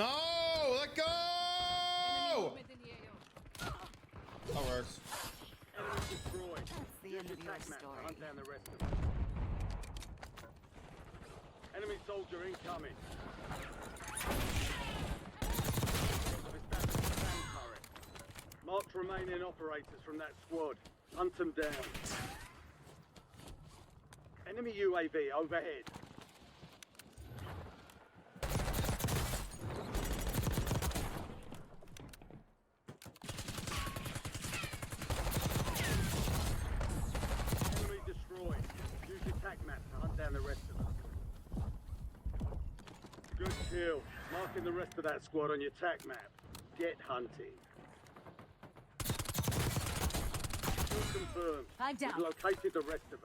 No! Let go! That works. Enemy destroyed. That's the end of your story. Hunt down the rest of them. Enemy soldier incoming. Marked remaining operators from that squad. Hunt them down. Enemy UAV overhead. Enemy destroyed. Use your tac map to hunt down the rest of them. Good kill. Marking the rest of that squad on your tac map. Get hunting. Kill confirmed. I'm down. We've located the rest of them.